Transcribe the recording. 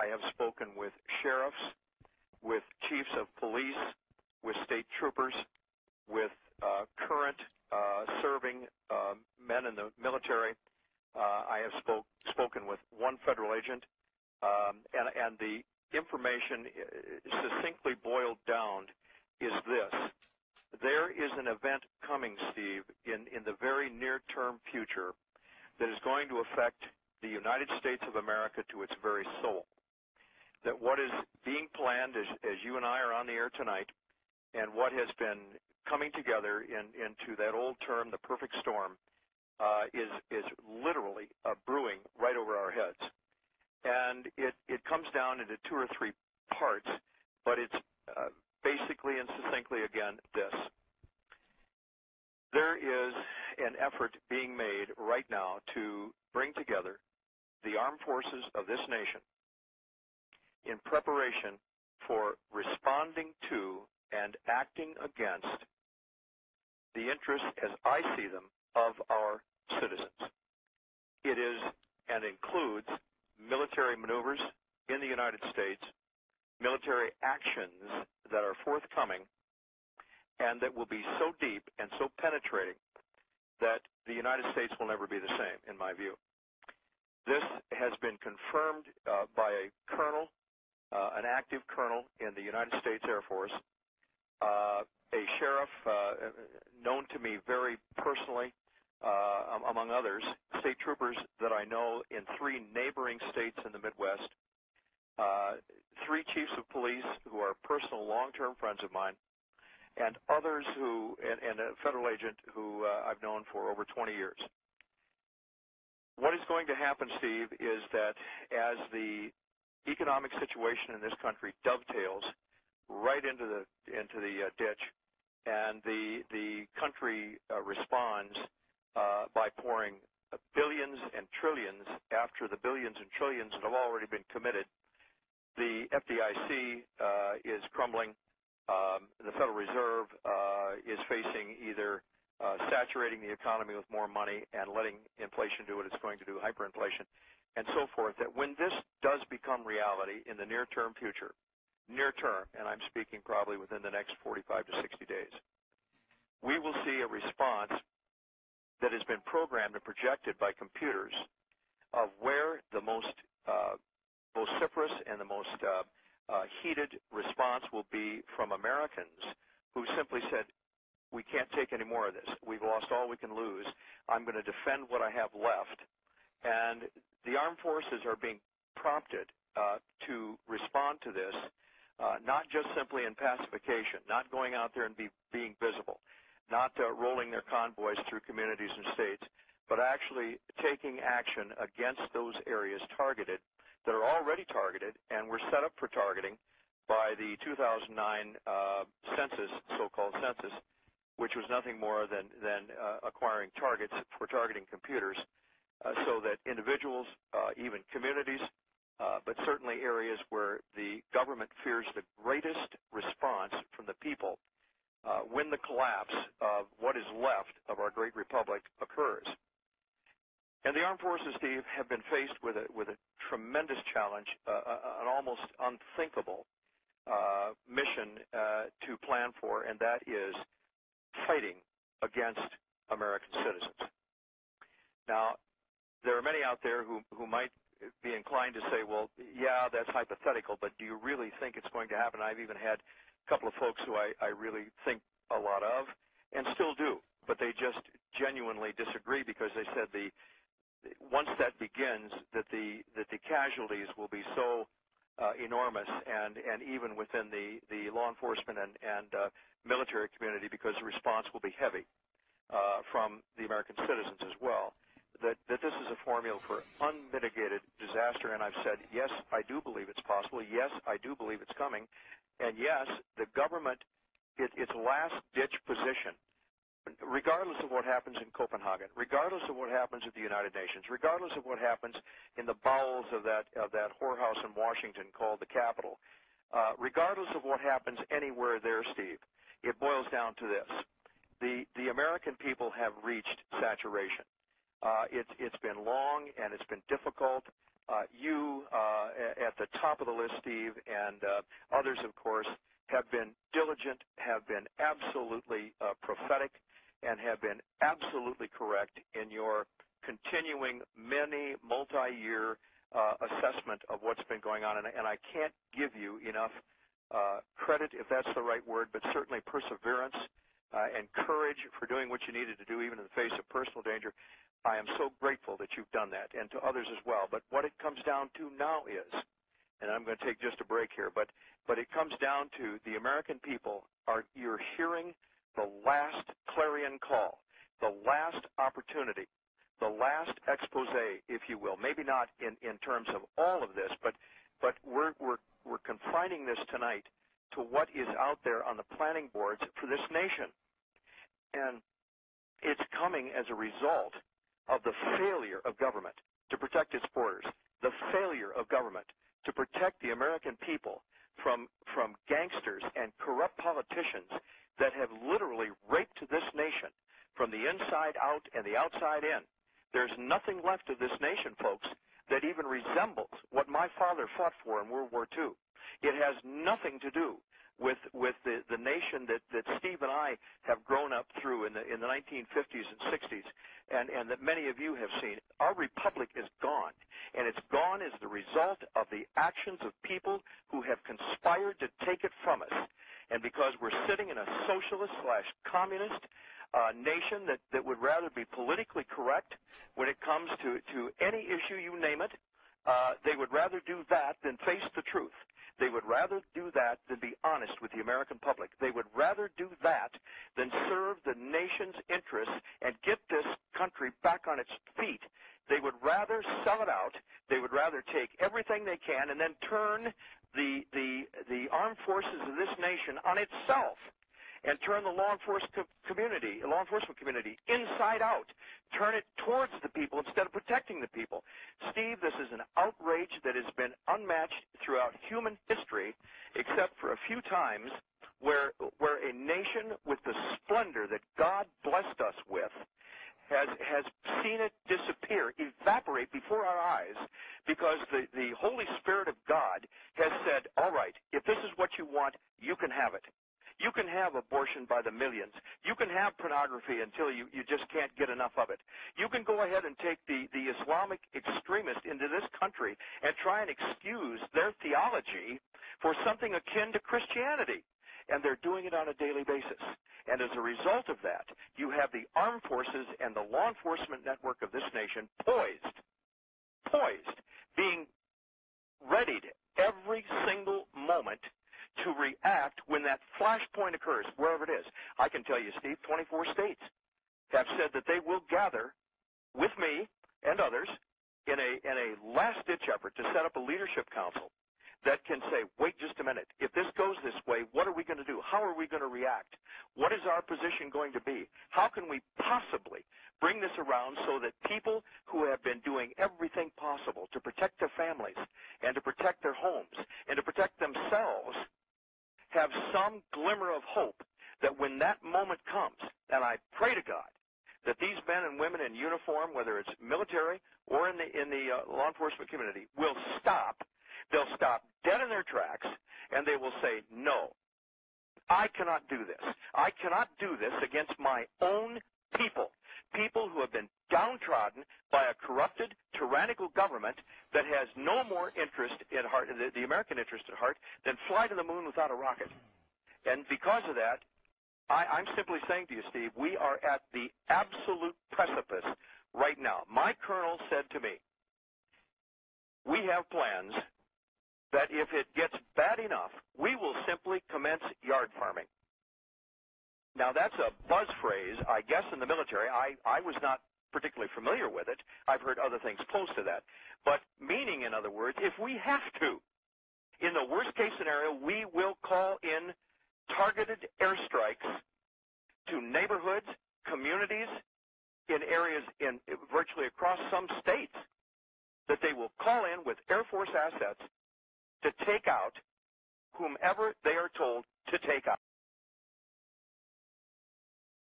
I have spoken with sheriffs, with chiefs of police, with state troopers, with current serving men in the military. I have spoken with one federal agent, and the information succinctly boiled down is this. There is an event coming, Steve, in the very near-term future that is going to affect the United States of America to its very soul. That what is being planned, as you and I are on the air tonight, and what has been coming together into that old term, the perfect storm, is literally brewing right over our heads. And it comes down into two or three parts, but it's basically and succinctly, again, this. There is an effort being made right now to bring together the armed forces of this nation in preparation for responding to and acting against the interests, as I see them, of our citizens. It is and includes military maneuvers in the United States, military actions that are forthcoming, and that will be so deep and so penetrating that the United States will never be the same, in my view. This has been confirmed by a colonel, an active colonel in the United States Air Force, a sheriff known to me very personally, among others, state troopers that I know in 3 neighboring states in the Midwest, 3 chiefs of police who are personal long-term friends of mine, and others who, and a federal agent who I've known for over 20 years. What is going to happen, Steve, is that as the economic situation in this country dovetails right into the ditch, and the country responds by pouring billions and trillions after the billions and trillions that have already been committed. The FDIC is crumbling. The Federal Reserve is facing either saturating the economy with more money and letting inflation do what it's going to do, hyperinflation, and so forth, that when this does become reality in the near-term future, near term, and I'm speaking probably within the next 45 to 60 days, we will see a response that has been programmed and projected by computers of where the most vociferous and the most heated response will be from Americans who simply said, we can't take any more of this. We've lost all we can lose. I'm going to defend what I have left. And the armed forces are being prompted to respond to this, not just simply in pacification, not going out there and being visible, not rolling their convoys through communities and states, but actually taking action against those areas targeted that are already targeted and were set up for targeting by the 2009 census, so-called census, which was nothing more than acquiring targets for targeting computers so that individuals, even communities, but certainly areas where the government fears the greatest response from the people when the collapse of what is left of our great republic occurs. And the armed forces, Steve, have been faced with a tremendous challenge, an almost unthinkable mission to plan for, and that is fighting against American citizens. Now, there are many out there who might be inclined to say, well, yeah, that's hypothetical, but do you really think it's going to happen? I've even had a couple of folks who I really think a lot of, and still do, but they just genuinely disagree because they said once that begins, that the casualties will be so enormous, and even within the law enforcement and military community, because the response will be heavy from the American citizens as well, that this is a formula for unmitigated disaster. And I've said, yes, I do believe it's possible. Yes, I do believe it's coming. And yes, the government, its last-ditch position, regardless of what happens in Copenhagen, regardless of what happens at the United Nations, regardless of what happens in the bowels of that whorehouse in Washington called the Capitol, regardless of what happens anywhere there, Steve, it boils down to this. The American people have reached saturation. It's been long and it's been difficult You at the top of the list, Steve, and others, of course, have been diligent, have been absolutely prophetic, and have been absolutely correct in your continuing many multi-year assessment of what's been going on. And I can't give you enough credit, if that's the right word, but certainly perseverance and courage for doing what you needed to do, even in the face of personal danger. I am so grateful that you've done that, and to others as well. But what it comes down to now is, and I'm going to take just a break here, but it comes down to the American people you're hearing the last clarion call, the last opportunity, the last expose, if you will. Maybe not in terms of all of this, but we're confining this tonight to what is out there on the planning boards for this nation. And it's coming as a result of the failure of government to protect its borders, the failure of government to protect the American people from gangsters and corrupt politicians that have literally raped this nation from the inside out and the outside in. There's nothing left of this nation, folks, that even resembles what my father fought for in World War II. It has nothing to do with the nation that Steve and I have grown up through in the 1950s and 60s, and that many of you have seen. Our republic is gone, and it's gone as the result of the actions of people who have conspired to take it from us. And because we're sitting in a socialist/communist nation that would rather be politically correct when it comes to any issue, you name it, they would rather do that than face the truth. They would rather do that than be honest with the American public. They would rather do that than serve the nation's interests and get this country back on its feet. They would rather sell it out. They would rather take everything they can and then turn the armed forces of this nation on itself and turn the law enforcement community inside out, turn it towards the people instead of protecting the people. Steve, this is an outrage that has been unmatched throughout human history, except for a few times where a nation with the splendor that God blessed us with has seen it disappear, evaporate before our eyes, because the Holy Spirit of God has said, all right, if this is what you want, you can have it. You can have abortion by the millions. You can have pornography until you just can't get enough of it. You can go ahead and take the Islamic extremist into this country and try and excuse their theology for something akin to Christianity. And they're doing it on a daily basis. And as a result of that, you have the armed forces and the law enforcement network of this nation poised, being readied every single moment to react when that flashpoint occurs, wherever it is. I can tell you, Steve, 24 states have said that they will gather with me and others in a last-ditch effort to set up a leadership council that can say, wait just a minute, if this goes this way, what are we going to do? How are we going to react? What is our position going to be? How can we possibly bring this around so that people who have been doing everything possible to protect their families and to protect their homes and to protect themselves have some glimmer of hope that when that moment comes, and I pray to God that these men and women in uniform, whether it's military or in the law enforcement community, will stop. They'll stop dead in their tracks, and they will say, no, I cannot do this. I cannot do this against my own people who have been downtrodden by a corrupted, tyrannical government that has no more interest at heart, the American interest at heart, than fly to the moon without a rocket. And because of that, I'm simply saying to you, Steve, we are at the absolute precipice right now. My colonel said to me, we have plans that if it gets bad enough, we will simply commence yard farming. Now, that's a buzz phrase, I guess, in the military. I was not particularly familiar with it. I've heard other things close to that. But meaning, in other words, if we have to, in the worst-case scenario, we will call in targeted airstrikes to neighborhoods, communities, in areas in virtually across some states, that they will call in with Air Force assets to take out whomever they are told to take out.